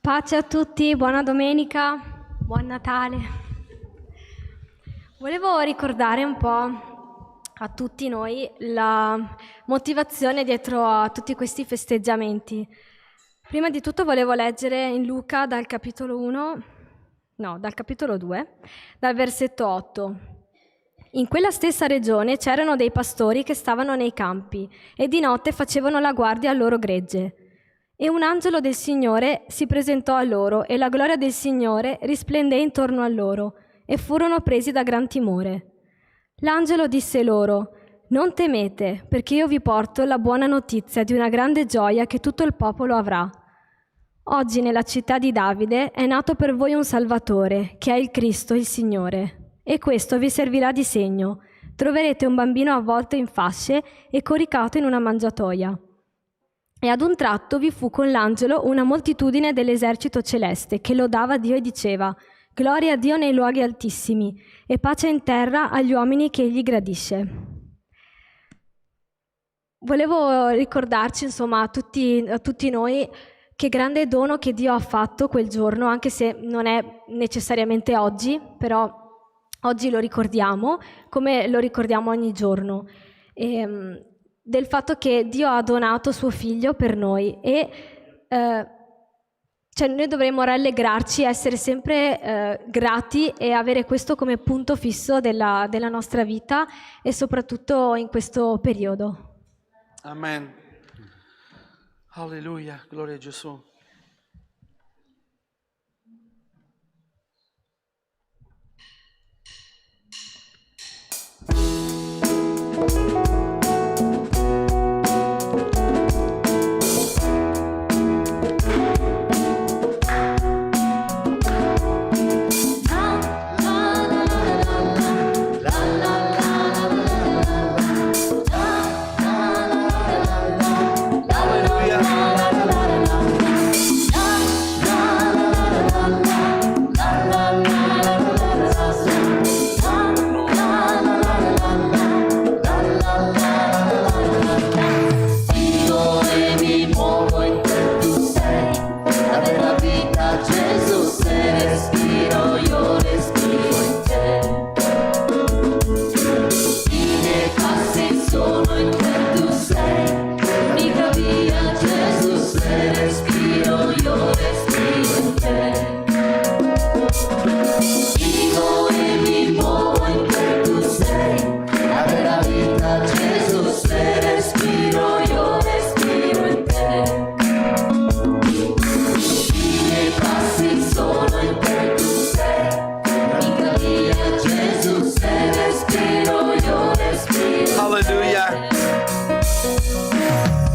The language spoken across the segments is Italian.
Pace a tutti, buona domenica, buon Natale. Volevo ricordare un po' a tutti noi la motivazione dietro a tutti questi festeggiamenti. Prima di tutto volevo leggere in Luca dal capitolo 2, dal versetto 8. In quella stessa regione c'erano dei pastori che stavano nei campi e di notte facevano la guardia al loro gregge. E un angelo del Signore si presentò a loro e la gloria del Signore risplendé intorno a loro e furono presi da gran timore. L'angelo disse loro: «Non temete, perché io vi porto la buona notizia di una grande gioia che tutto il popolo avrà. Oggi nella città di Davide è nato per voi un Salvatore, che è il Cristo, il Signore. E questo vi servirà di segno. Troverete un bambino avvolto in fasce e coricato in una mangiatoia». E ad un tratto vi fu con l'angelo una moltitudine dell'esercito celeste che lodava Dio e diceva: «Gloria a Dio nei luoghi altissimi e pace in terra agli uomini che Egli gradisce». Volevo ricordarci, a tutti noi, che grande dono che Dio ha fatto quel giorno, anche se non è necessariamente oggi, però oggi lo ricordiamo come lo ricordiamo ogni giorno. Del fatto che Dio ha donato suo figlio per noi e noi dovremmo rallegrarci, essere sempre grati e avere questo come punto fisso della nostra vita e soprattutto in questo periodo. Amen. Alleluia, gloria a Gesù.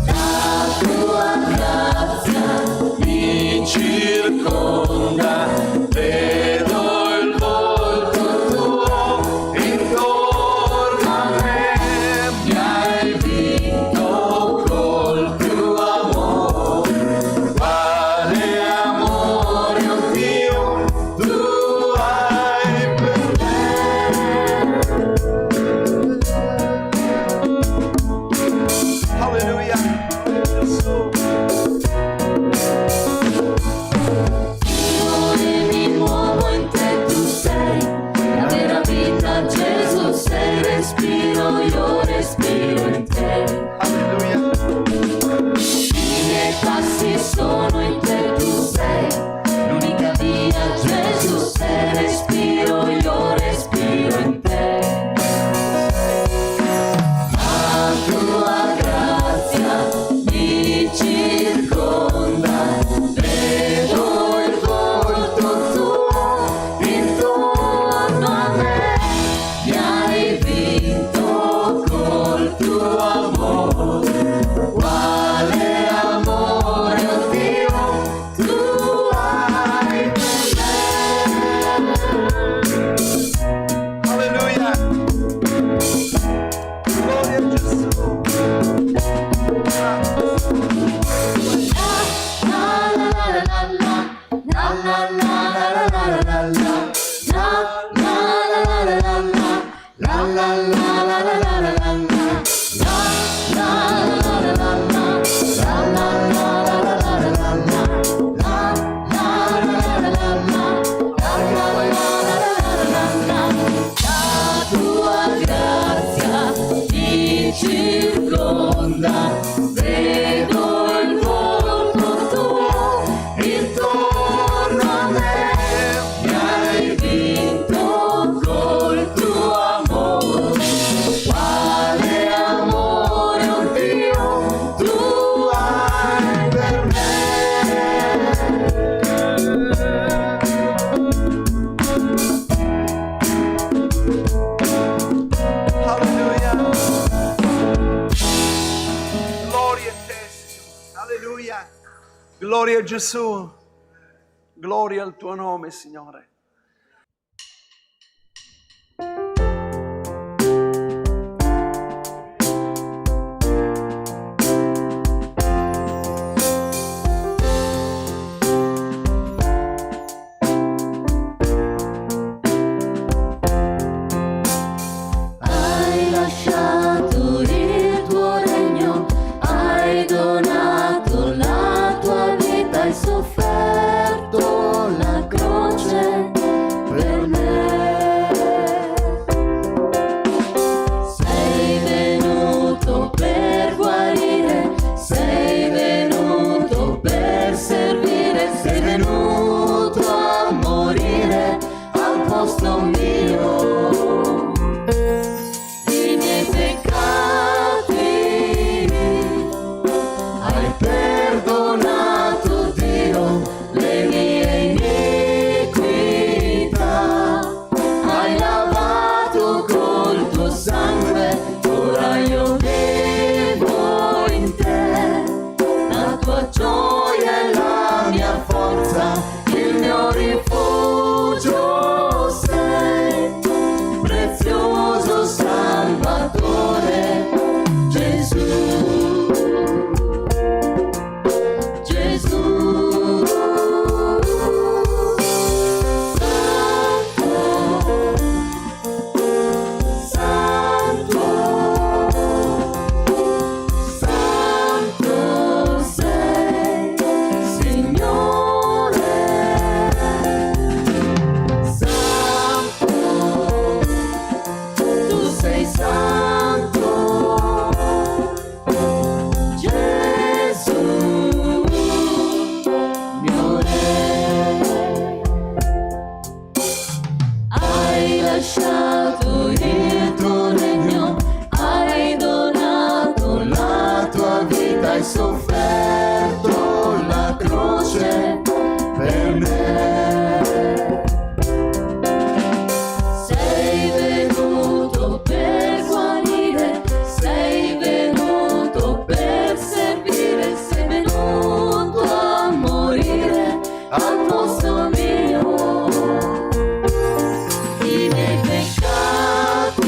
La tua grazia Alleluia. Gloria a Gesù. Gloria al tuo nome, Signore. Hai lasciato il tuo regno, hai donato la tua vita, hai sofferto la croce per me. Sei venuto per guarire, sei venuto per servire, sei venuto a morire al posto mio. I miei peccati hai perdonato, Dio, le mie iniquità hai lavato col tuo sangue, ora io vivo in te, la tua gioia è la mia forza, il mio rifugio sei, prezioso Salvatore, Gesù, Gesù. Santo, Santo, Santo sei, Signore, Santo, tu sei santo, Gesù, mio Re. Hai lasciato il tuo regno, hai donato la tua vita, hai sofferto la croce per me. Sei venuto per guarire, sei venuto per servire, sei venuto a morire al posto mio. I miei peccati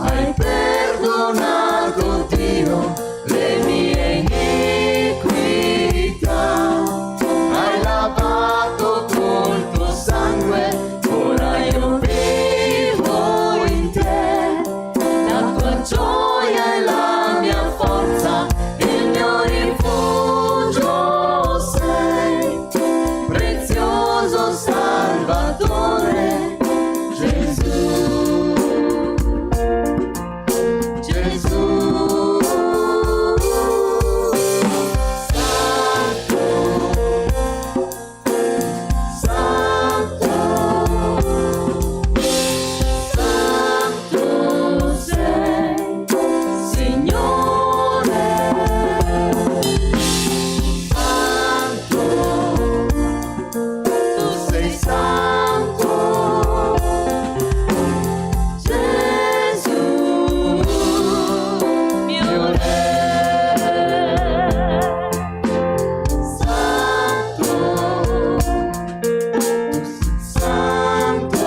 hai perdonato, Dio, le mie iniquità hai lavato col tuo sangue, ora io vivo in te, la tua gioia è la mia forza, il mio rifugio sei, prezioso Salvatore, Gesù, Gesù. Santo, Santo, Santo sei, Signore, Santo, tu sei santo, Gesù, mio Re. Santo, Santo,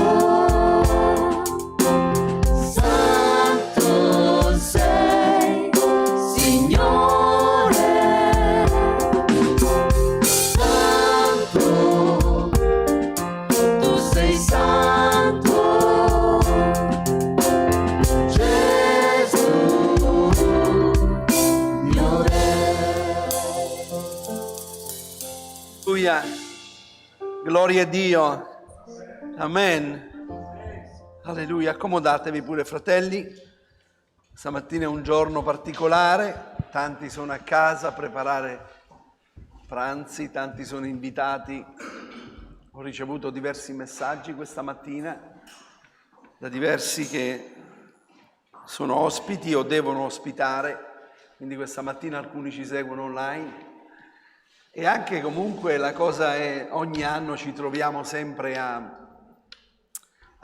Santo sei, Signore, Santo, tu sei santo, Gesù, mio Re. Alleluia. Gloria a Dio. Amen. Alleluia. Accomodatevi pure, fratelli. Stamattina è un giorno particolare. Tanti sono a casa a preparare pranzi, tanti sono invitati. Ho ricevuto diversi messaggi questa mattina da diversi che sono ospiti o devono ospitare. Quindi questa mattina alcuni ci seguono online. E anche comunque la cosa è, ogni anno ci troviamo sempre a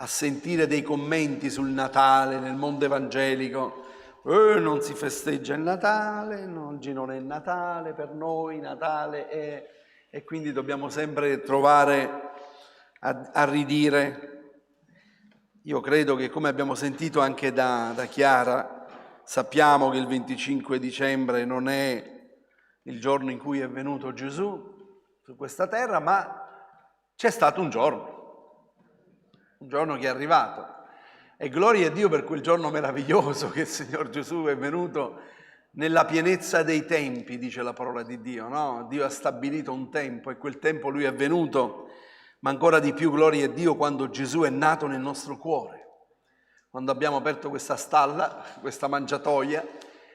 sentire dei commenti sul Natale, nel mondo evangelico, non si festeggia il Natale, oggi non è Natale per noi, Natale è... E quindi dobbiamo sempre trovare a ridire. Io credo che, come abbiamo sentito anche da Chiara, sappiamo che il 25 dicembre non è il giorno in cui è venuto Gesù su questa terra, ma c'è stato un giorno che è arrivato. E gloria a Dio per quel giorno meraviglioso che il Signor Gesù è venuto nella pienezza dei tempi, dice la parola di Dio, no? Dio ha stabilito un tempo e quel tempo Lui è venuto, ma ancora di più gloria a Dio quando Gesù è nato nel nostro cuore, quando abbiamo aperto questa stalla, questa mangiatoia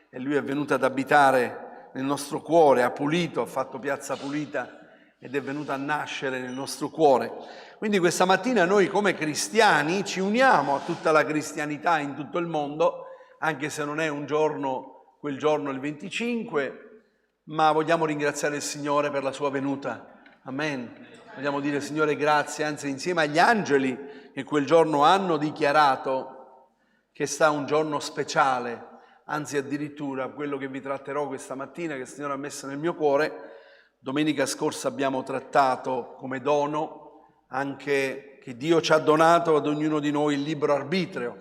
e Lui è venuto ad abitare nel nostro cuore, ha pulito, ha fatto piazza pulita ed è venuto a nascere nel nostro cuore. Quindi questa mattina noi come cristiani ci uniamo a tutta la cristianità in tutto il mondo, anche se non è un giorno, quel giorno il 25, ma vogliamo ringraziare il Signore per la sua venuta. Amen. Vogliamo dire Signore grazie, anzi insieme agli angeli che quel giorno hanno dichiarato che sta un giorno speciale, anzi addirittura quello che vi tratterò questa mattina, che il Signore ha messo nel mio cuore. Domenica scorsa abbiamo trattato come dono anche che Dio ci ha donato ad ognuno di noi il libero arbitrio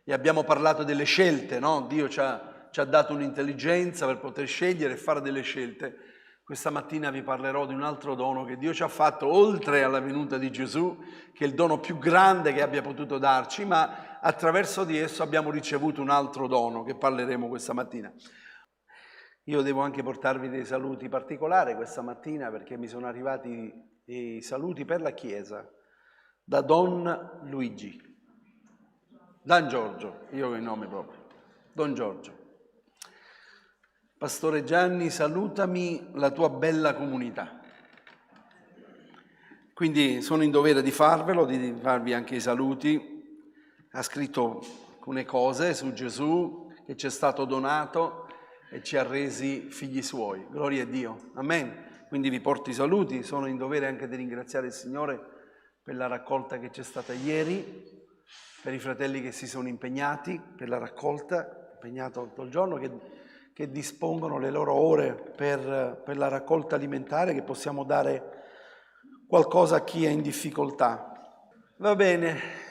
e abbiamo parlato delle scelte, no? Dio ci ha dato un'intelligenza per poter scegliere e fare delle scelte. Questa mattina vi parlerò di un altro dono che Dio ci ha fatto oltre alla venuta di Gesù, che è il dono più grande che abbia potuto darci, ma attraverso di esso abbiamo ricevuto un altro dono che parleremo questa mattina. Io devo anche portarvi dei saluti particolari questa mattina perché mi sono arrivati i saluti per la Chiesa da Don Luigi, Dan Giorgio, io ho il nome proprio, Don Giorgio. Pastore Gianni, salutami la tua bella comunità. Quindi sono in dovere di farvelo, di farvi anche i saluti. Ha scritto alcune cose su Gesù che ci è stato donato e ci ha resi figli suoi. Gloria a Dio. Amen. Quindi vi porto i saluti. Sono in dovere anche di ringraziare il Signore per la raccolta che c'è stata ieri, per i fratelli che si sono impegnati per la raccolta, impegnato tutto il giorno, che dispongono le loro ore per la raccolta alimentare, che possiamo dare qualcosa a chi è in difficoltà. Va bene.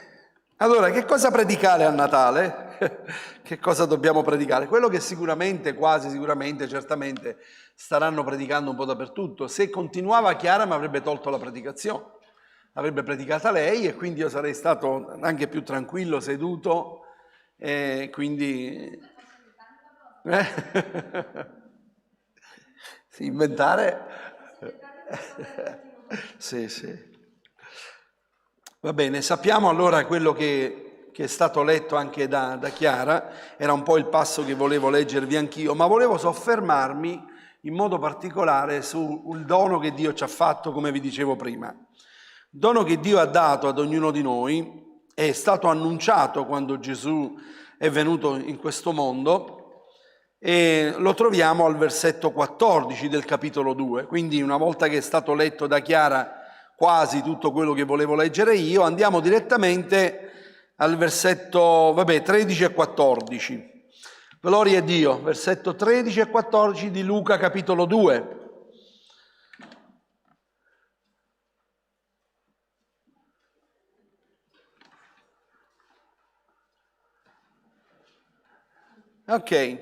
Allora, che cosa predicare a Natale? Che cosa dobbiamo predicare? Quello che sicuramente, quasi sicuramente, certamente staranno predicando un po' dappertutto. Se continuava Chiara mi avrebbe tolto la predicazione, avrebbe predicata lei e quindi io sarei stato anche più tranquillo, seduto, e quindi... Sì, inventare... Sì. Va bene, sappiamo allora quello che è stato letto anche da Chiara, era un po' il passo che volevo leggervi anch'io, ma volevo soffermarmi in modo particolare sul dono che Dio ci ha fatto, come vi dicevo prima. Il dono che Dio ha dato ad ognuno di noi è stato annunciato quando Gesù è venuto in questo mondo e lo troviamo al versetto 14 del capitolo 2, quindi una volta che è stato letto da Chiara quasi tutto quello che volevo leggere io, andiamo direttamente al versetto 13 e 14. Gloria a Dio, versetto 13 e 14 di Luca capitolo 2. Ok,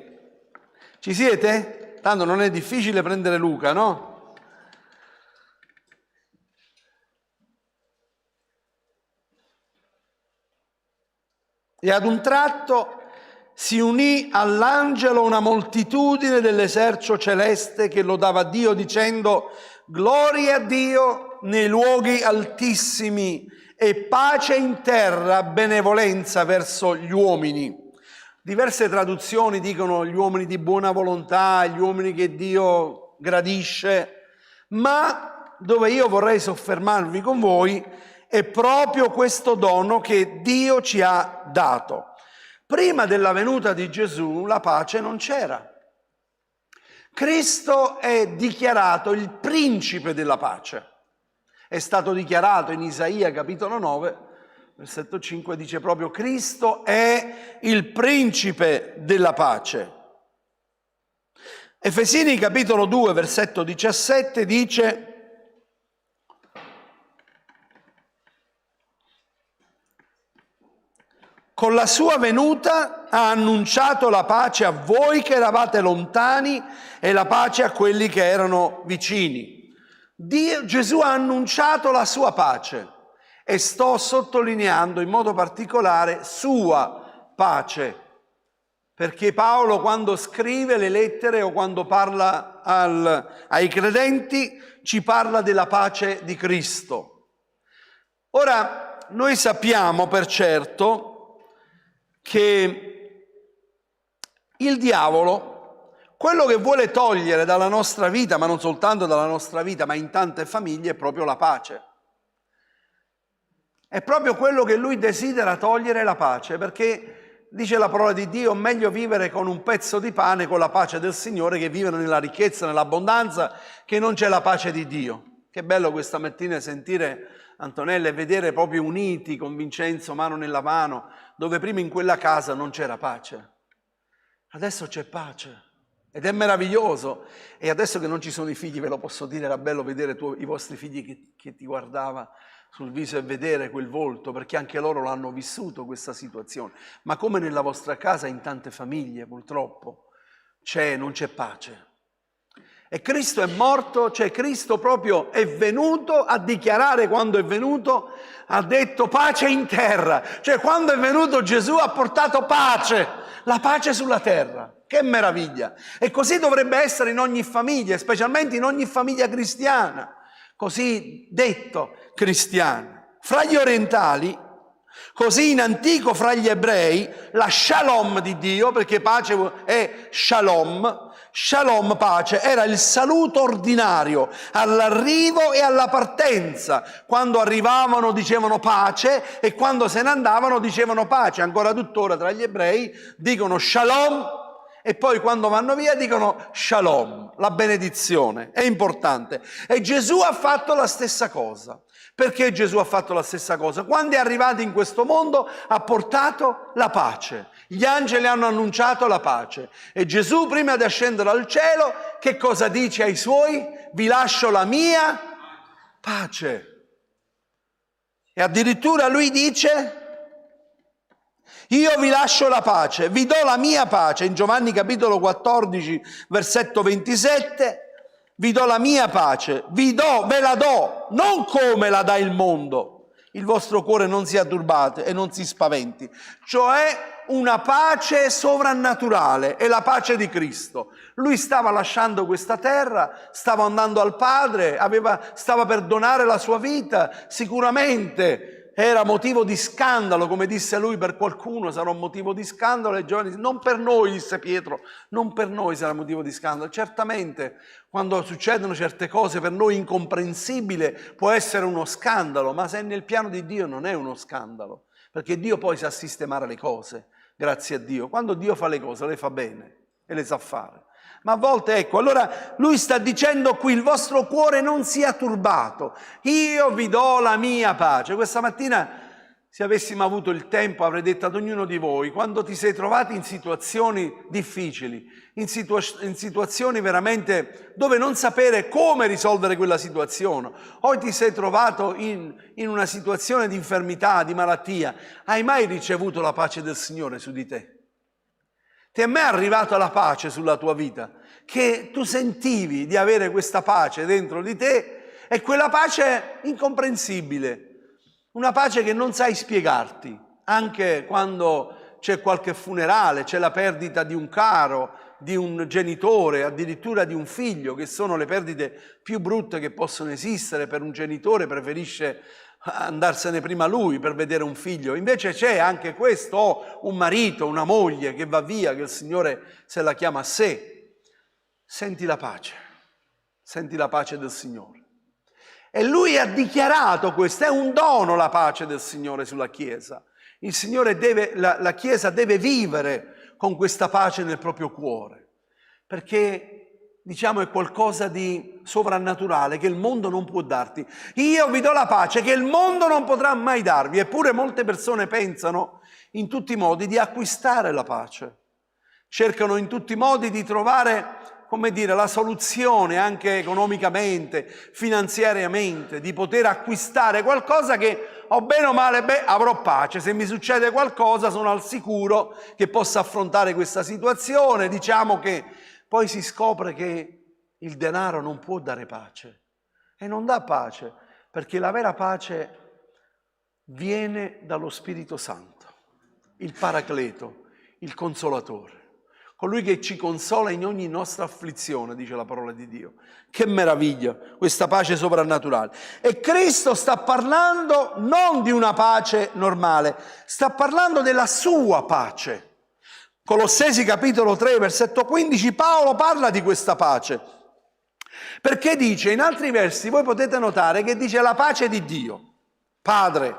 ci siete? Tanto non è difficile prendere Luca, no? E ad un tratto si unì all'angelo una moltitudine dell'esercito celeste che lodava Dio dicendo: gloria a Dio nei luoghi altissimi e pace in terra, benevolenza verso gli uomini. Diverse traduzioni dicono gli uomini di buona volontà, gli uomini che Dio gradisce, ma dove io vorrei soffermarvi con voi è proprio questo dono che Dio ci ha dato. Prima della venuta di Gesù la pace non c'era. Cristo è dichiarato il principe della pace. È stato dichiarato in Isaia capitolo 9, versetto 5 dice proprio: Cristo è il principe della pace. Efesini capitolo 2, versetto 17 dice: con la sua venuta ha annunciato la pace a voi che eravate lontani e la pace a quelli che erano vicini. Gesù ha annunciato la sua pace e sto sottolineando in modo particolare sua pace, perché Paolo quando scrive le lettere o quando parla ai credenti ci parla della pace di Cristo. Ora, noi sappiamo per certo che il diavolo, quello che vuole togliere dalla nostra vita, ma non soltanto dalla nostra vita, ma in tante famiglie, è proprio la pace. È proprio quello che lui desidera togliere, la pace, perché dice la parola di Dio: meglio vivere con un pezzo di pane, con la pace del Signore, che vivere nella ricchezza, nell'abbondanza, che non c'è la pace di Dio. Che bello questa mattina sentire Antonella e vedere proprio uniti con Vincenzo mano nella mano, dove prima in quella casa non c'era pace. Adesso c'è pace ed è meraviglioso. E adesso che non ci sono i figli, ve lo posso dire, era bello vedere i vostri figli che ti guardava sul viso e vedere quel volto, perché anche loro l'hanno vissuto questa situazione. Ma come nella vostra casa, in tante famiglie purtroppo non c'è pace. E Cristo è morto, cioè Cristo proprio è venuto a dichiarare, quando è venuto ha detto pace in terra, cioè quando è venuto Gesù ha portato pace, la pace sulla terra. Che meraviglia! E così dovrebbe essere in ogni famiglia, specialmente in ogni famiglia cristiana, così detto cristiana. Fra gli orientali, così in antico fra gli ebrei, la shalom di Dio, perché pace è shalom, pace, era il saluto ordinario all'arrivo e alla partenza. Quando arrivavano dicevano pace e quando se ne andavano dicevano pace. Ancora tuttora tra gli ebrei dicono shalom e poi quando vanno via dicono shalom, la benedizione. È importante. E Gesù ha fatto la stessa cosa. Perché Gesù ha fatto la stessa cosa? Quando è arrivato in questo mondo ha portato la pace. Gli angeli hanno annunciato la pace. E Gesù, prima di ascendere al cielo, che cosa dice ai suoi? Vi lascio la mia pace. E addirittura lui dice: io vi lascio la pace, vi do la mia pace. In Giovanni capitolo 14, versetto 27, vi do la mia pace, ve la do, non come la dà il mondo. Il vostro cuore non sia turbato e non si spaventi. Cioè una pace sovrannaturale, è la pace di Cristo. Lui stava lasciando questa terra, stava andando al Padre, stava per donare la sua vita, sicuramente era motivo di scandalo, come disse lui, per qualcuno sarà un motivo di scandalo. E Giovanni disse: non per noi, disse Pietro, non per noi sarà motivo di scandalo. Certamente quando succedono certe cose per noi incomprensibili può essere uno scandalo, ma se nel piano di Dio non è uno scandalo, perché Dio poi sa sistemare le cose, grazie a Dio. Quando Dio fa le cose le fa bene e le sa fare. Ma a volte, ecco, allora lui sta dicendo qui: il vostro cuore non sia turbato, io vi do la mia pace. Questa mattina, se avessimo avuto il tempo, avrei detto ad ognuno di voi, quando ti sei trovati in situazioni difficili, in situazioni veramente dove non sapere come risolvere quella situazione, o ti sei trovato in una situazione di infermità, di malattia, hai mai ricevuto la pace del Signore su di te? Ti è mai arrivata la pace sulla tua vita? Che tu sentivi di avere questa pace dentro di te e quella pace incomprensibile, una pace che non sai spiegarti, anche quando c'è qualche funerale, c'è la perdita di un caro, di un genitore, addirittura di un figlio, che sono le perdite più brutte che possono esistere. Per un genitore preferisce andarsene prima lui per vedere un figlio. Invece c'è anche questo, un marito, una moglie che va via, che il Signore se la chiama a sé. Senti la pace del Signore. E lui ha dichiarato questo, è un dono la pace del Signore sulla Chiesa. Il Signore la Chiesa deve vivere con questa pace nel proprio cuore, perché diciamo, è qualcosa di sovrannaturale che il mondo non può darti. Io vi do la pace che il mondo non potrà mai darvi. Eppure molte persone pensano in tutti i modi di acquistare la pace. Cercano in tutti i modi di trovare, come dire, la soluzione anche economicamente, finanziariamente, di poter acquistare qualcosa che, o bene o male, avrò pace. Se mi succede qualcosa sono al sicuro che possa affrontare questa situazione. Diciamo che poi si scopre che il denaro non può dare pace e non dà pace, perché la vera pace viene dallo Spirito Santo, il Paracleto, il Consolatore, colui che ci consola in ogni nostra afflizione, dice la parola di Dio. Che meraviglia, questa pace sovrannaturale. E Cristo sta parlando non di una pace normale, sta parlando della sua pace. Colossesi capitolo 3, versetto 15, Paolo parla di questa pace. Perché dice, in altri versi, voi potete notare che dice la pace di Dio, Padre.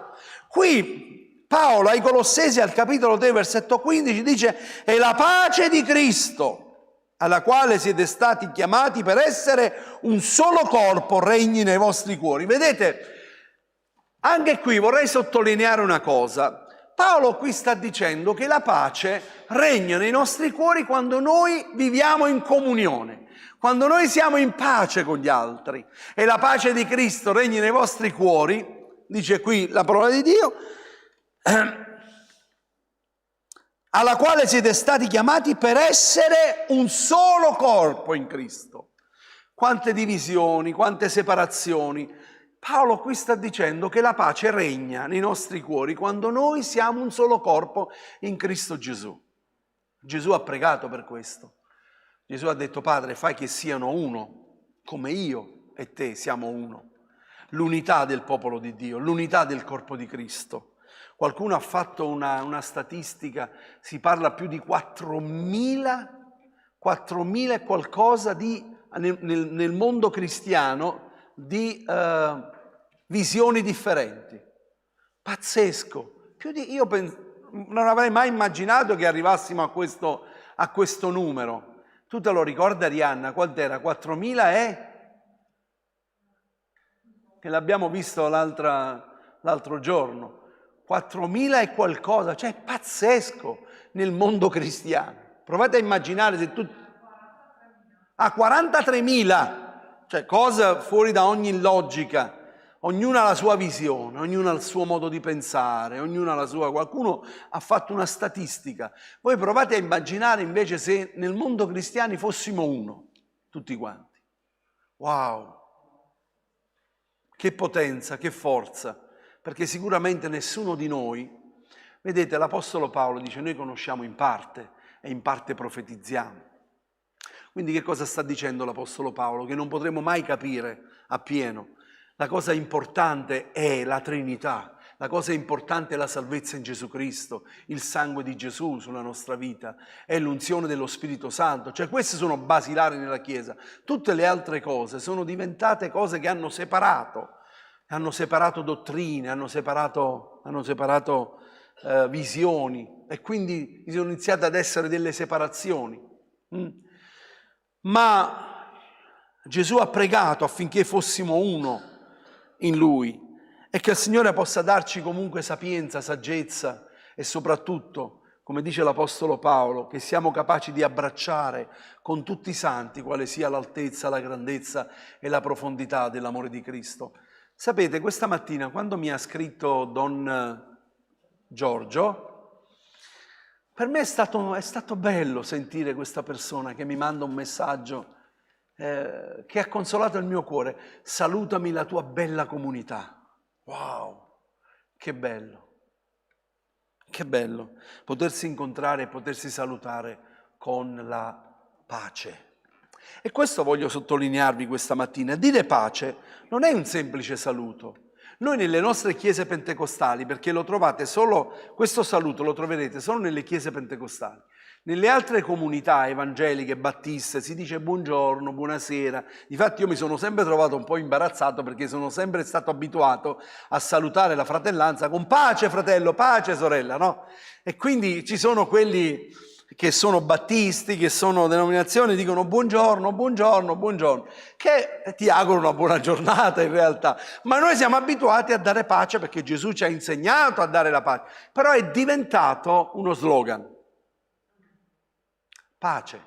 Qui Paolo ai Colossesi al capitolo 3, versetto 15 dice, è la pace di Cristo, alla quale siete stati chiamati per essere un solo corpo, regni nei vostri cuori. Vedete, anche qui vorrei sottolineare una cosa. Paolo qui sta dicendo che la pace regna nei nostri cuori quando noi viviamo in comunione, quando noi siamo in pace con gli altri. E la pace di Cristo regni nei vostri cuori, dice qui la parola di Dio, alla quale siete stati chiamati per essere un solo corpo in Cristo. Quante divisioni, quante separazioni. Paolo qui sta dicendo che la pace regna nei nostri cuori quando noi siamo un solo corpo in Cristo Gesù. Gesù ha pregato per questo. Gesù ha detto, Padre, fai che siano uno, come io e te siamo uno. L'unità del popolo di Dio, l'unità del corpo di Cristo. Qualcuno ha fatto una statistica, si parla più di 4.000 e qualcosa nel mondo cristiano di visioni differenti. Pazzesco. Non avrei mai immaginato che arrivassimo a questo numero. Tu te lo ricordi, Arianna? Quant'era? 4.000 e? Che l'abbiamo visto l'altro giorno. 4.000 e qualcosa. Cioè, è pazzesco nel mondo cristiano. Provate a immaginare se tu... 43.000. Cioè, cosa fuori da ogni logica. Ognuno ha la sua visione, ognuno ha il suo modo di pensare, ognuno ha la sua... Qualcuno ha fatto una statistica. Voi provate a immaginare invece se nel mondo cristiano fossimo uno, tutti quanti. Wow! Che potenza, che forza! Perché sicuramente nessuno di noi... Vedete, l'Apostolo Paolo dice, noi conosciamo in parte e in parte profetizziamo. Quindi che cosa sta dicendo l'Apostolo Paolo? Che non potremo mai capire appieno. La cosa importante è la Trinità, la cosa importante è la salvezza in Gesù Cristo, il sangue di Gesù sulla nostra vita, è l'unzione dello Spirito Santo. Cioè queste sono basilari nella Chiesa. Tutte le altre cose sono diventate cose che hanno separato dottrine, hanno separato visioni e quindi sono iniziate ad essere delle separazioni. Ma Gesù ha pregato affinché fossimo uno in Lui e che il Signore possa darci comunque sapienza, saggezza e soprattutto, come dice l'Apostolo Paolo, che siamo capaci di abbracciare con tutti i santi quale sia l'altezza, la grandezza e la profondità dell'amore di Cristo. Sapete, questa mattina quando mi ha scritto Don Giorgio, per me è stato bello sentire questa persona che mi manda un messaggio che ha consolato il mio cuore. Salutami la tua bella comunità. Wow, che bello potersi incontrare e potersi salutare con la pace. E questo voglio sottolinearvi questa mattina. Dire pace non è un semplice saluto. Noi nelle nostre chiese pentecostali, perché questo saluto lo troverete solo nelle chiese pentecostali. Nelle altre comunità evangeliche, battiste, si dice buongiorno, buonasera. Difatti io mi sono sempre trovato un po' imbarazzato perché sono sempre stato abituato a salutare la fratellanza con pace fratello, pace sorella, no? E quindi ci sono quelli che sono battisti, che sono denominazioni, dicono buongiorno, buongiorno, buongiorno, che ti auguro una buona giornata in realtà. Ma noi siamo abituati a dare pace perché Gesù ci ha insegnato a dare la pace. Però è diventato uno slogan. Pace,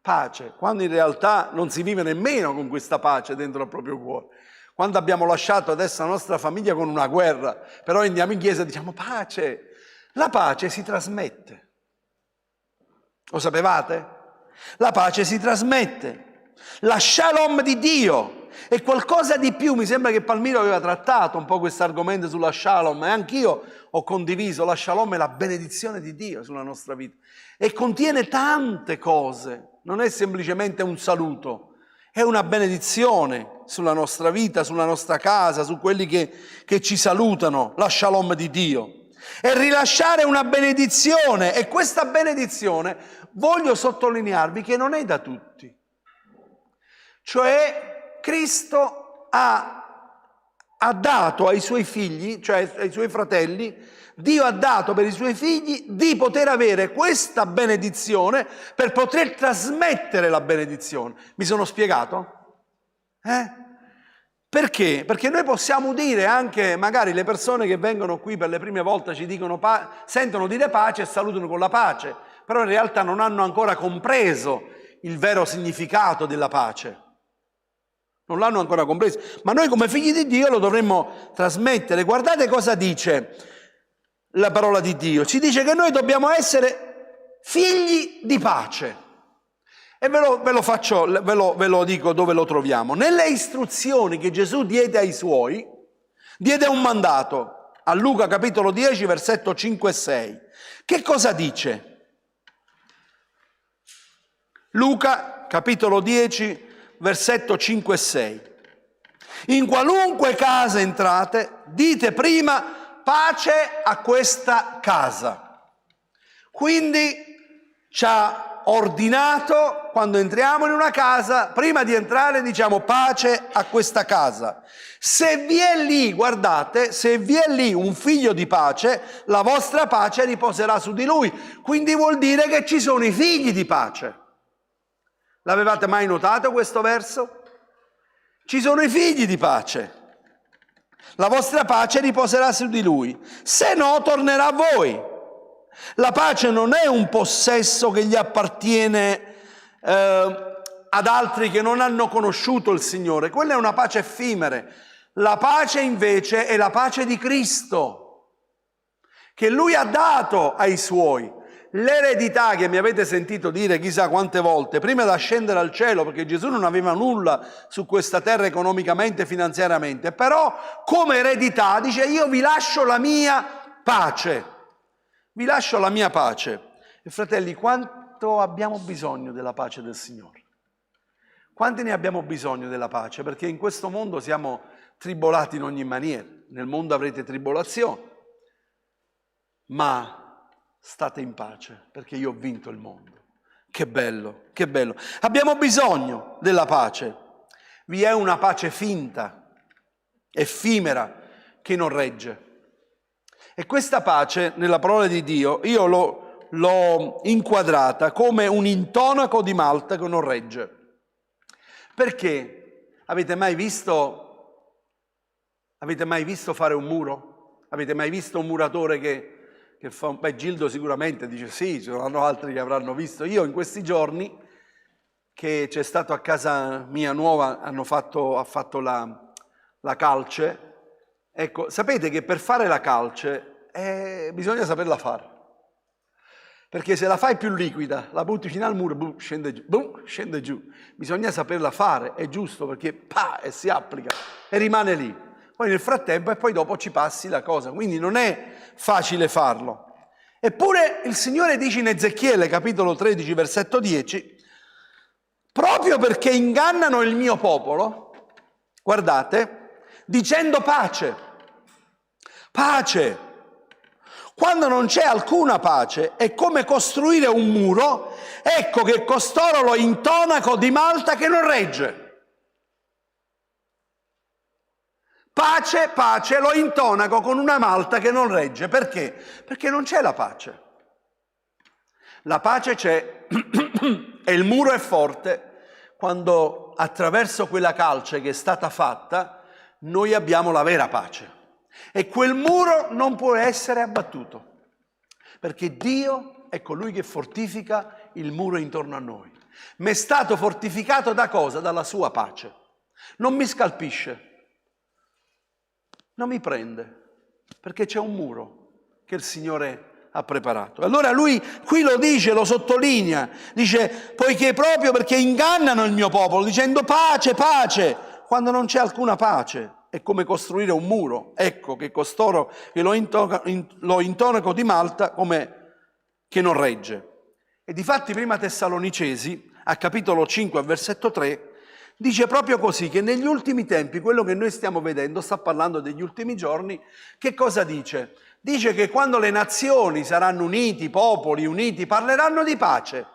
pace, quando in realtà non si vive nemmeno con questa pace dentro il proprio cuore. Quando abbiamo lasciato adesso la nostra famiglia con una guerra, però andiamo in chiesa e diciamo pace. La pace si trasmette. Lo sapevate? La pace si trasmette. La shalom di Dio è qualcosa di più. Mi sembra che Palmiro aveva trattato un po' questo argomento sulla shalom e anch'io ho condiviso. La shalom è la benedizione di Dio sulla nostra vita e contiene tante cose. Non è semplicemente un saluto, è una benedizione sulla nostra vita, sulla nostra casa, su quelli che ci salutano. La shalom di Dio è rilasciare una benedizione, e questa benedizione voglio sottolinearvi che non è da tutti. Cioè Cristo ha dato ai suoi figli, cioè ai suoi fratelli, Dio ha dato per i suoi figli di poter avere questa benedizione per poter trasmettere la benedizione. Mi sono spiegato? Perché? Perché noi possiamo udire anche, magari le persone che vengono qui per le prime volte ci dicono sentono dire pace e salutano con la pace, però in realtà non hanno ancora compreso il vero significato della pace. Non l'hanno ancora compreso, ma noi come figli di Dio lo dovremmo trasmettere. Guardate cosa dice la parola di Dio. Ci dice che noi dobbiamo essere figli di pace. E ve lo dico dove lo troviamo. Nelle istruzioni che Gesù diede ai suoi, diede un mandato a Luca capitolo 10, versetto 5 e 6. Che cosa dice? Luca capitolo 10, versetto 5 e 6. In qualunque casa entrate, dite prima pace a questa casa. Quindi ci ha ordinato, quando entriamo in una casa, prima di entrare diciamo pace a questa casa. Se vi è lì, guardate, se vi è lì un figlio di pace, la vostra pace riposerà su di lui. Quindi vuol dire che ci sono i figli di pace. L'avevate mai notato questo verso? Ci sono i figli di pace. La vostra pace riposerà su di lui. Se no, tornerà a voi. La pace non è un possesso che gli appartiene ad altri che non hanno conosciuto il Signore. Quella è una pace effimere. La pace invece è la pace di Cristo, che Lui ha dato ai Suoi. L'eredità che mi avete sentito dire chissà quante volte, prima di ascendere al cielo, perché Gesù non aveva nulla su questa terra economicamente e finanziariamente, però come eredità dice io vi lascio la mia pace. Vi lascio la mia pace. E fratelli, quanto abbiamo bisogno della pace del Signore? Quanti ne abbiamo bisogno della pace? Perché in questo mondo siamo tribolati in ogni maniera. Nel mondo avrete tribolazione. Ma state in pace, perché io ho vinto il mondo. Che bello, che bello. Abbiamo bisogno della pace. Vi è una pace finta, effimera, che non regge. E questa pace, nella parola di Dio, io l'ho inquadrata come un intonaco di malta che non regge. Perché? Avete mai visto fare un muro? Avete mai visto un muratore che fa un... Beh, Gildo sicuramente dice sì, ci saranno altri che avranno visto. Io in questi giorni, che c'è stato a casa mia nuova, ha fatto la calce. Ecco, sapete che per fare la calce bisogna saperla fare. Perché se la fai più liquida, la butti fino al muro, boom, scende giù. Bisogna saperla fare, è giusto, perché e si applica e rimane lì. Poi nel frattempo e poi dopo ci passi la cosa. Quindi non è facile farlo. Eppure il Signore dice in Ezechiele, capitolo 13, versetto 10, proprio perché ingannano il mio popolo, guardate, dicendo pace. Pace. Quando non c'è alcuna pace è come costruire un muro, ecco che costoro lo intonaco di malta che non regge. Pace, pace, lo intonaco con una malta che non regge. Perché? Perché non c'è la pace. La pace c'è e il muro è forte quando attraverso quella calce che è stata fatta noi abbiamo la vera pace. E quel muro non può essere abbattuto, perché Dio è colui che fortifica il muro intorno a noi. Ma è stato fortificato da cosa? Dalla sua pace. Non mi scalpisce, non mi prende, perché c'è un muro che il Signore ha preparato. Allora lui qui lo dice, lo sottolinea, dice poiché proprio perché ingannano il mio popolo dicendo pace, pace, quando non c'è alcuna pace. È come costruire un muro. Ecco che costoro che lo intonaco di Malta come che non regge. E difatti prima Tessalonicesi, a capitolo 5, versetto 3, dice proprio così, che negli ultimi tempi, quello che noi stiamo vedendo, sta parlando degli ultimi giorni, che cosa dice? Dice che quando le nazioni saranno uniti, i popoli uniti, parleranno di pace.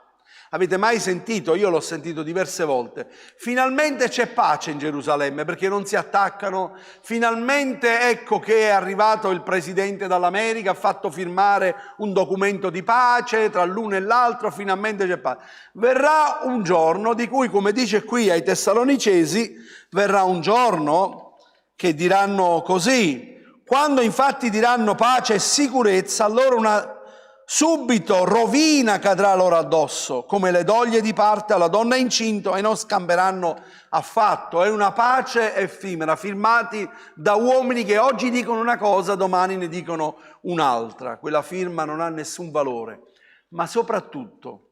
Avete mai sentito? Io l'ho sentito diverse volte. Finalmente c'è pace in Gerusalemme perché non si attaccano. Finalmente ecco che è arrivato il presidente dall'America, ha fatto firmare un documento di pace tra l'uno e l'altro, finalmente c'è pace. Verrà un giorno di cui, come dice qui ai Tessalonicesi, verrà un giorno che diranno così. Quando infatti diranno pace e sicurezza, allora una subito rovina cadrà loro addosso, come le doglie di parte alla donna incinta, e non scamperanno affatto. È una pace effimera, firmati da uomini che oggi dicono una cosa, domani ne dicono un'altra. Quella firma non ha nessun valore. Ma soprattutto,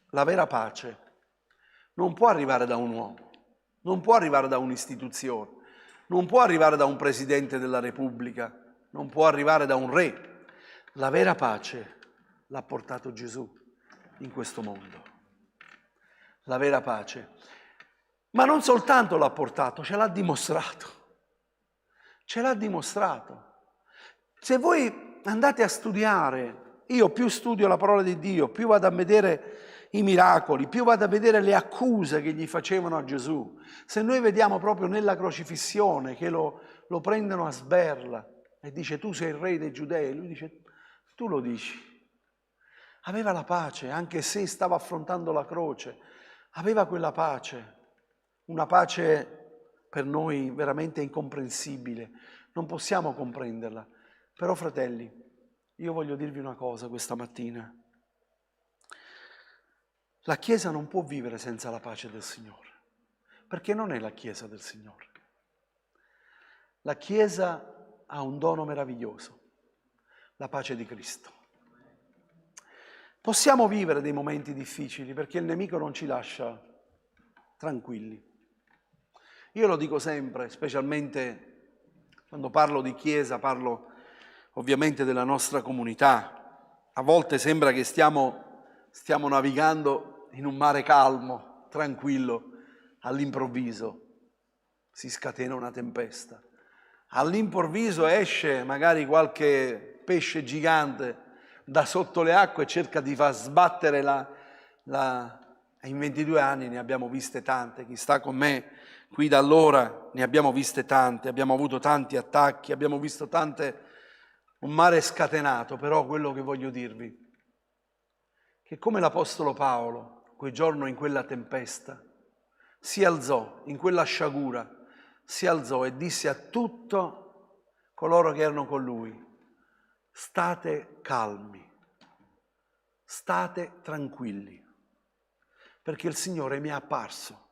la vera pace non può arrivare da un uomo, non può arrivare da un'istituzione, non può arrivare da un presidente della Repubblica, non può arrivare da un re. La vera pace l'ha portato Gesù in questo mondo. La vera pace. Ma non soltanto l'ha portato, ce l'ha dimostrato. Ce l'ha dimostrato. Se voi andate a studiare, io più studio la parola di Dio, più vado a vedere i miracoli, più vado a vedere le accuse che gli facevano a Gesù. Se noi vediamo proprio nella crocifissione che lo prendono a sberla e dice tu sei il re dei Giudei, lui dice tu lo dici. Aveva la pace, anche se stava affrontando la croce, aveva quella pace, una pace per noi veramente incomprensibile, non possiamo comprenderla. Però fratelli, io voglio dirvi una cosa questa mattina. La Chiesa non può vivere senza la pace del Signore, perché non è la Chiesa del Signore. La Chiesa ha un dono meraviglioso, la pace di Cristo. Possiamo vivere dei momenti difficili perché il nemico non ci lascia tranquilli. Io lo dico sempre, specialmente quando parlo di Chiesa, parlo ovviamente della nostra comunità. A volte sembra che stiamo navigando in un mare calmo, tranquillo, all'improvviso si scatena una tempesta. All'improvviso esce magari qualche pesce gigante da sotto le acque e cerca di far sbattere in 22 anni ne abbiamo viste tante. Chi sta con me qui da allora ne abbiamo viste tante, abbiamo avuto tanti attacchi, abbiamo visto un mare scatenato. Però quello che voglio dirvi, che come l'Apostolo Paolo, quel giorno in quella tempesta, si alzò, in quella sciagura, si alzò e disse a tutti coloro che erano con lui: state calmi, state tranquilli, perché il Signore mi è apparso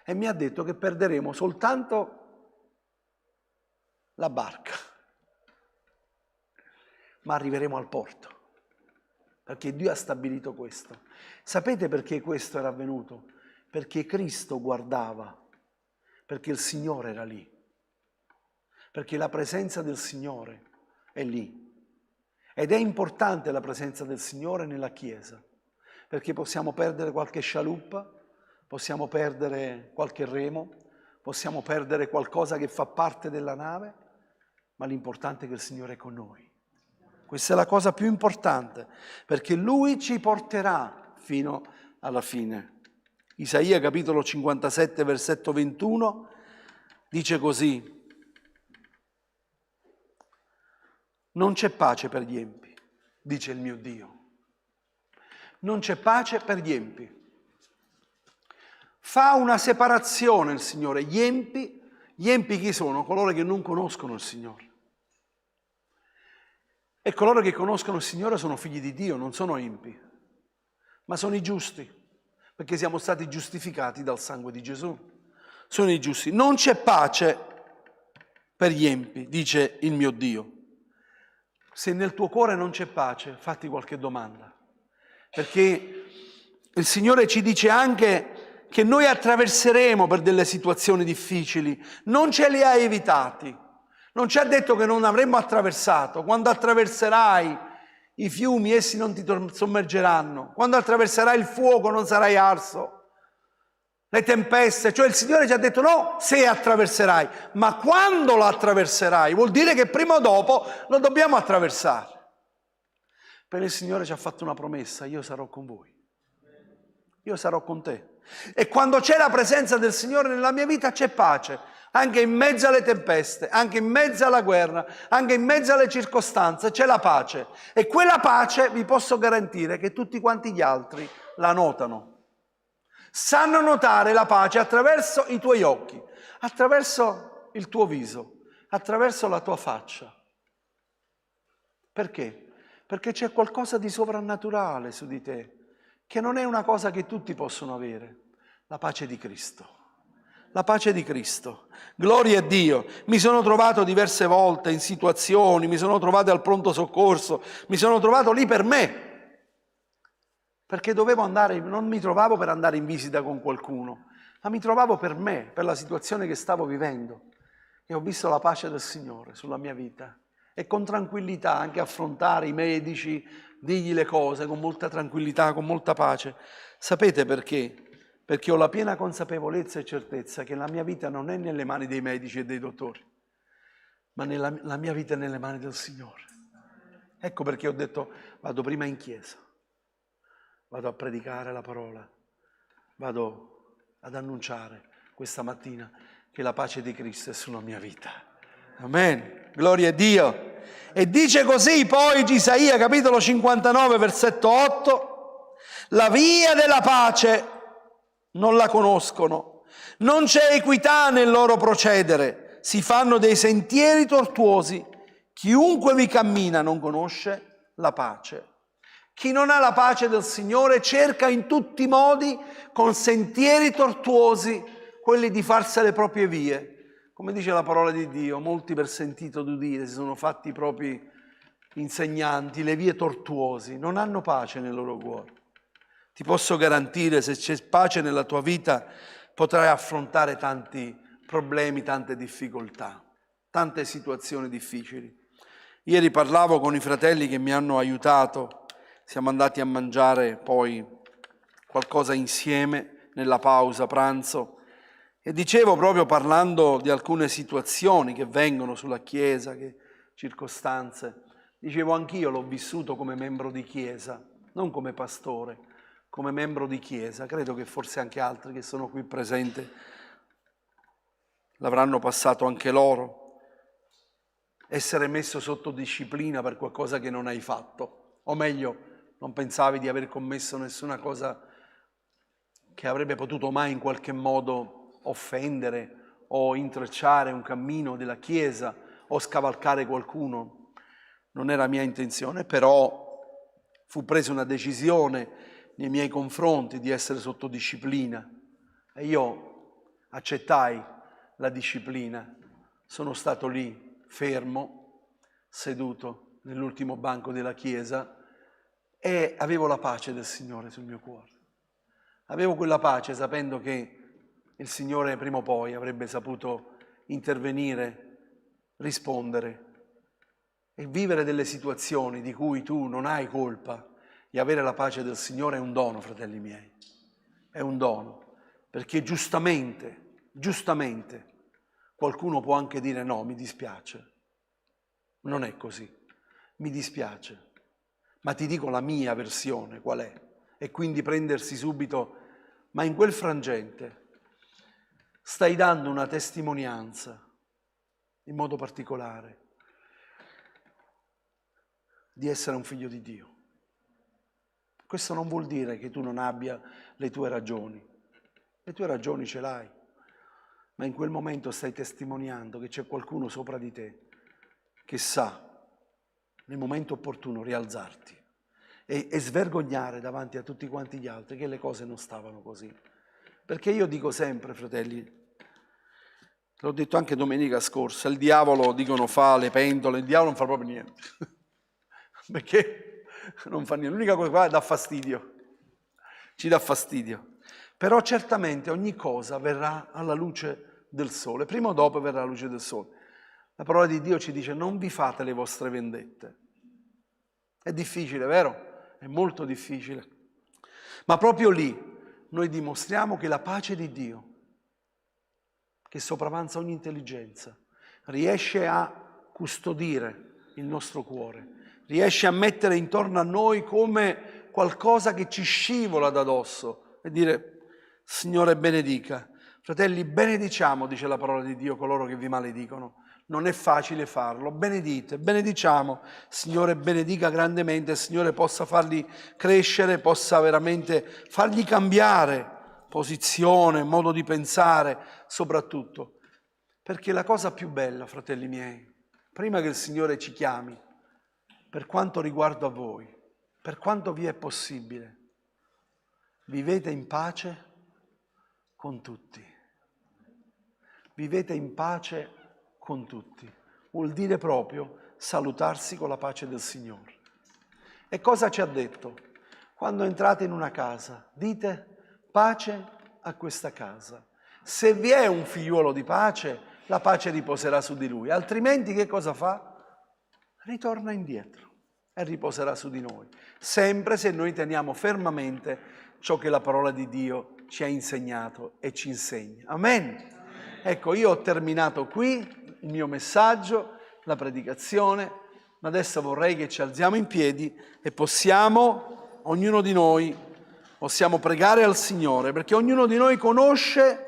e mi ha detto che perderemo soltanto la barca, ma arriveremo al porto, perché Dio ha stabilito questo. Sapete perché questo era avvenuto? Perché Cristo guardava, perché il Signore era lì, perché la presenza del Signore è lì. Ed è importante la presenza del Signore nella Chiesa, perché possiamo perdere qualche scialuppa, possiamo perdere qualche remo, possiamo perdere qualcosa che fa parte della nave, ma l'importante è che il Signore è con noi. Questa è la cosa più importante, perché Lui ci porterà fino alla fine. Isaia capitolo 57 versetto 21 dice così: non c'è pace per gli empi, dice il mio Dio. Non c'è pace per gli empi. Fa una separazione il Signore. Gli empi chi sono? Coloro che non conoscono il Signore. E coloro che conoscono il Signore sono figli di Dio, non sono empi, ma sono i giusti, perché siamo stati giustificati dal sangue di Gesù. Sono i giusti. Non c'è pace per gli empi, dice il mio Dio. Se nel tuo cuore non c'è pace, fatti qualche domanda, perché il Signore ci dice anche che noi attraverseremo per delle situazioni difficili, non ce li ha evitati. Non ci ha detto che non avremmo attraversato. Quando attraverserai i fiumi, essi non ti sommergeranno. Quando attraverserai il fuoco, non sarai arso. Le tempeste, cioè il Signore ci ha detto no se attraverserai, ma quando lo attraverserai, vuol dire che prima o dopo lo dobbiamo attraversare. Per il Signore ci ha fatto una promessa: io sarò con voi. Io sarò con te. E quando c'è la presenza del Signore nella mia vita c'è pace. Anche in mezzo alle tempeste, anche in mezzo alla guerra, anche in mezzo alle circostanze c'è la pace. E quella pace vi posso garantire che tutti quanti gli altri la notano. Sanno notare la pace attraverso i tuoi occhi, attraverso il tuo viso, attraverso la tua faccia. Perché? Perché c'è qualcosa di sovrannaturale su di te, che non è una cosa che tutti possono avere, la pace di Cristo. La pace di Cristo. Gloria a Dio. Mi sono trovato diverse volte in situazioni, mi sono trovato al pronto soccorso, mi sono trovato lì per me, perché dovevo andare, non mi trovavo per andare in visita con qualcuno, ma mi trovavo per me, per la situazione che stavo vivendo. E ho visto la pace del Signore sulla mia vita. E con tranquillità anche affrontare i medici, dirgli le cose con molta tranquillità, con molta pace. Sapete perché? Perché ho la piena consapevolezza e certezza che la mia vita non è nelle mani dei medici e dei dottori, ma la mia vita è nelle mani del Signore. Ecco perché ho detto: vado prima in chiesa, vado a predicare la parola, vado ad annunciare questa mattina che la pace di Cristo è sulla mia vita. Amen. Gloria a Dio. E dice così poi Isaia, capitolo 59, versetto 8: la via della pace non la conoscono, non c'è equità nel loro procedere, si fanno dei sentieri tortuosi, chiunque vi cammina non conosce la pace. Chi non ha la pace del Signore cerca in tutti i modi, con sentieri tortuosi, quelli di farsi le proprie vie. Come dice la parola di Dio, molti per sentito d'udire si sono fatti i propri insegnanti, le vie tortuosi, non hanno pace nel loro cuore. Ti posso garantire, se c'è pace nella tua vita, potrai affrontare tanti problemi, tante difficoltà, tante situazioni difficili. Ieri parlavo con i fratelli che mi hanno aiutato, siamo andati a mangiare poi qualcosa insieme nella pausa pranzo e dicevo, proprio parlando di alcune situazioni che vengono sulla Chiesa, che circostanze, dicevo anch'io l'ho vissuto come membro di Chiesa, non come pastore, come membro di Chiesa. Credo che forse anche altri che sono qui presenti l'avranno passato anche loro. Essere messo sotto disciplina per qualcosa che non hai fatto, o meglio, non pensavi di aver commesso nessuna cosa che avrebbe potuto mai in qualche modo offendere o intrecciare un cammino della Chiesa o scavalcare qualcuno. Non era mia intenzione, però fu presa una decisione nei miei confronti di essere sotto disciplina e io accettai la disciplina. Sono stato lì fermo, seduto nell'ultimo banco della chiesa e avevo la pace del Signore sul mio cuore. Avevo quella pace sapendo che il Signore prima o poi avrebbe saputo intervenire, rispondere e vivere delle situazioni di cui tu non hai colpa. E avere la pace del Signore è un dono, fratelli miei, è un dono, perché giustamente, qualcuno può anche dire no, mi dispiace, non è così, mi dispiace, ma ti dico la mia versione qual è, e quindi prendersi subito, ma in quel frangente stai dando una testimonianza, in modo particolare, di essere un figlio di Dio. Questo non vuol dire che tu non abbia le tue ragioni. Le tue ragioni ce l'hai, ma in quel momento stai testimoniando che c'è qualcuno sopra di te che sa nel momento opportuno rialzarti e svergognare davanti a tutti quanti gli altri che le cose non stavano così. Perché io dico sempre, fratelli, l'ho detto anche domenica scorsa, il diavolo, dicono, fa le pentole, il diavolo non fa proprio niente. Perché non fa niente, l'unica cosa che dà fastidio, ci dà fastidio. Però certamente ogni cosa verrà alla luce del sole, prima o dopo verrà alla luce del sole. La parola di Dio ci dice: non vi fate le vostre vendette. È difficile, vero? È molto difficile. Ma proprio lì noi dimostriamo che la pace di Dio, che sopravanza ogni intelligenza, riesce a custodire il nostro cuore, riesce a mettere intorno a noi come qualcosa che ci scivola da dosso e dire: Signore benedica. Fratelli, benediciamo, dice la parola di Dio, coloro che vi maledicono. Non è facile farlo. Benedite, benediciamo. Signore benedica grandemente, il Signore possa farli crescere, possa veramente fargli cambiare posizione, modo di pensare, soprattutto. Perché la cosa più bella, fratelli miei, prima che il Signore ci chiami, per quanto riguarda voi, per quanto vi è possibile, vivete in pace con tutti. Vivete in pace con tutti. Vuol dire proprio salutarsi con la pace del Signore. E cosa ci ha detto? Quando entrate in una casa, dite pace a questa casa. Se vi è un figliuolo di pace, la pace riposerà su di lui. Altrimenti che cosa fa? Ritorna indietro e riposerà su di noi. Sempre se noi teniamo fermamente ciò che la parola di Dio ci ha insegnato e ci insegna. Amen. Ecco, io ho terminato qui il mio messaggio, la predicazione, ma adesso vorrei che ci alziamo in piedi e possiamo, ognuno di noi, possiamo pregare al Signore, perché ognuno di noi conosce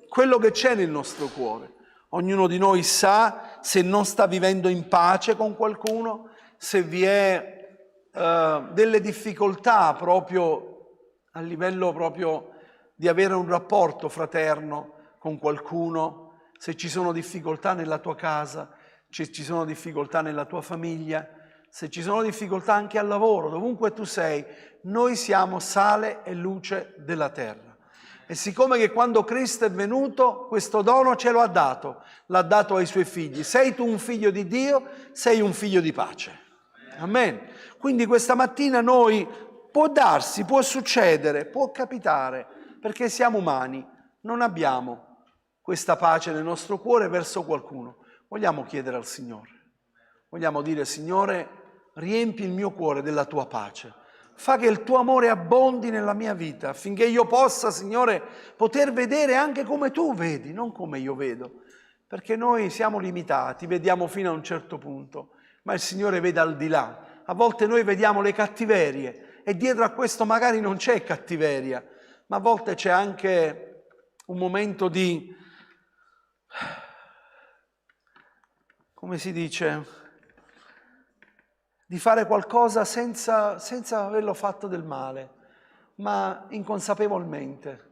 quello che c'è nel nostro cuore. Ognuno di noi sa se non sta vivendo in pace con qualcuno, se vi è delle difficoltà proprio a livello proprio di avere un rapporto fraterno con qualcuno, se ci sono difficoltà nella tua casa, se ci sono difficoltà nella tua famiglia, se ci sono difficoltà anche al lavoro, dovunque tu sei, noi siamo sale e luce della terra. E siccome che quando Cristo è venuto, questo dono ce lo ha dato, l'ha dato ai suoi figli. Sei tu un figlio di Dio, sei un figlio di pace. Amen. Quindi questa mattina noi può darsi, può succedere, può capitare, perché siamo umani, non abbiamo questa pace nel nostro cuore verso qualcuno. Vogliamo chiedere al Signore, vogliamo dire: Signore, riempi il mio cuore della tua pace, fa che il tuo amore abbondi nella mia vita, affinché io possa, Signore, poter vedere anche come tu vedi, non come io vedo, perché noi siamo limitati, vediamo fino a un certo punto, ma il Signore vede al di là. A volte noi vediamo le cattiverie e dietro a questo magari non c'è cattiveria, ma a volte c'è anche un momento di, come si dice, di fare qualcosa senza averlo fatto del male, ma inconsapevolmente.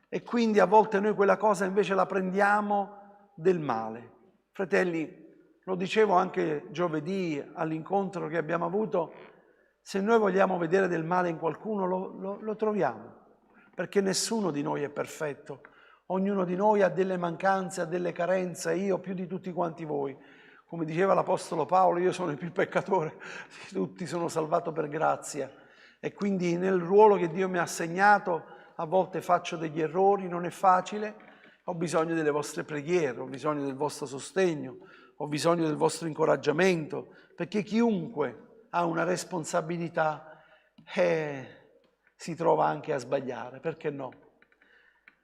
E quindi a volte noi quella cosa invece la prendiamo del male. Fratelli, lo dicevo anche giovedì all'incontro che abbiamo avuto, se noi vogliamo vedere del male in qualcuno lo troviamo, perché nessuno di noi è perfetto. Ognuno di noi ha delle mancanze, ha delle carenze, io più di tutti quanti voi. Come diceva l'Apostolo Paolo, io sono il più peccatore di tutti, sono salvato per grazia. E quindi nel ruolo che Dio mi ha assegnato a volte faccio degli errori, non è facile, ho bisogno delle vostre preghiere, ho bisogno del vostro sostegno, ho bisogno del vostro incoraggiamento, perché chiunque ha una responsabilità si trova anche a sbagliare, perché no?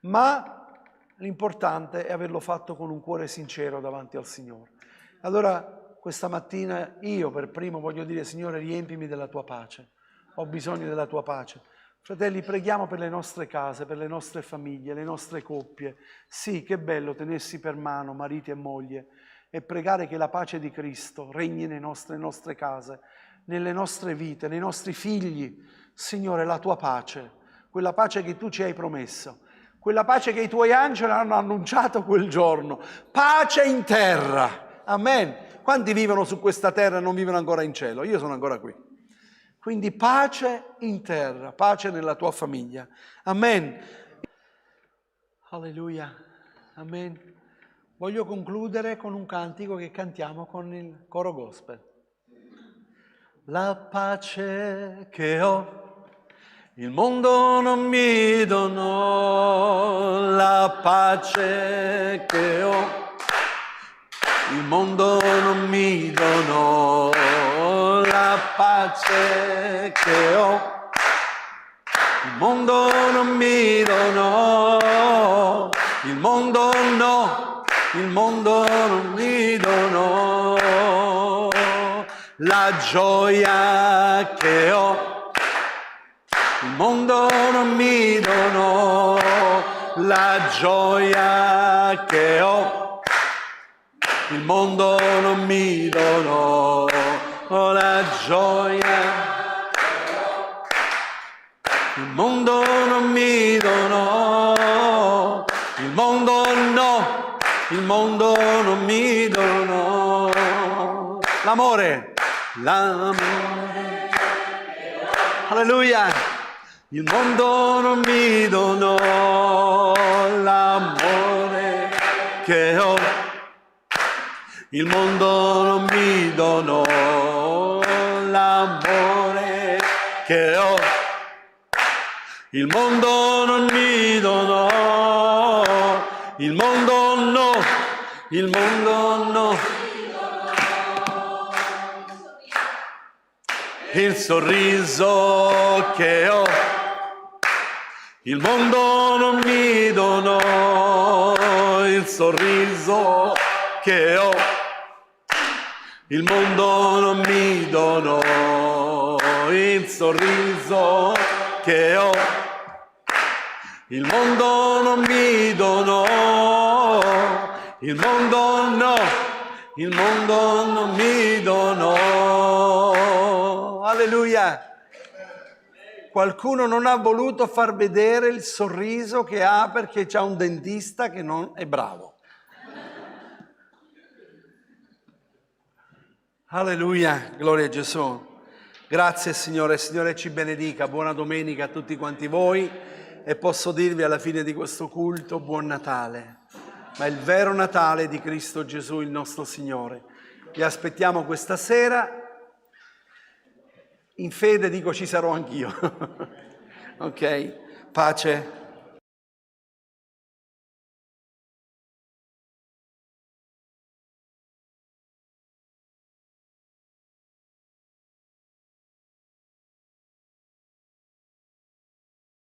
Ma l'importante è averlo fatto con un cuore sincero davanti al Signore. Allora questa mattina io per primo voglio dire: Signore, riempimi della tua pace, ho bisogno della tua pace. Fratelli, preghiamo per le nostre case, per le nostre famiglie, le nostre coppie. Sì, che bello tenersi per mano mariti e moglie e pregare che la pace di Cristo regni nelle nostre case, nelle nostre vite, nei nostri figli, Signore, la tua pace, quella pace che tu ci hai promesso, quella pace che i tuoi angeli hanno annunciato quel giorno, pace in terra, amen. Quanti vivono su questa terra e non vivono ancora in cielo? Io sono ancora qui. Quindi pace in terra, pace nella tua famiglia, amen. Alleluia, amen. Voglio concludere con un cantico che cantiamo con il coro gospel. La pace che ho, il mondo non mi donò, la pace che ho, il mondo non mi donò, la pace che ho, il mondo non mi donò, il mondo no, il mondo non mi donò, la gioia che ho, il mondo non mi donò, la gioia che ho, il mondo non mi donò, la gioia, il mondo non mi donò, il mondo no, il mondo non mi donò, l'amore, l'amore, alleluia, il mondo non mi donò, l'amore che ho, il mondo non mi donò, l'amore che ho, il mondo non mi donò, il mondo no, il mondo no, il sorriso che ho, il mondo non mi donò, il sorriso che ho, il mondo non mi donò, il sorriso che ho, il mondo non mi donò, il mondo no, il mondo non mi donò. Alleluia! Qualcuno non ha voluto far vedere il sorriso che ha perché c'ha un dentista che non è bravo. Alleluia, gloria a Gesù. Grazie Signore, Signore ci benedica, buona domenica a tutti quanti voi e posso dirvi alla fine di questo culto buon Natale, ma il vero Natale di Cristo Gesù il nostro Signore. Vi aspettiamo questa sera, in fede dico ci sarò anch'io, ok? Pace.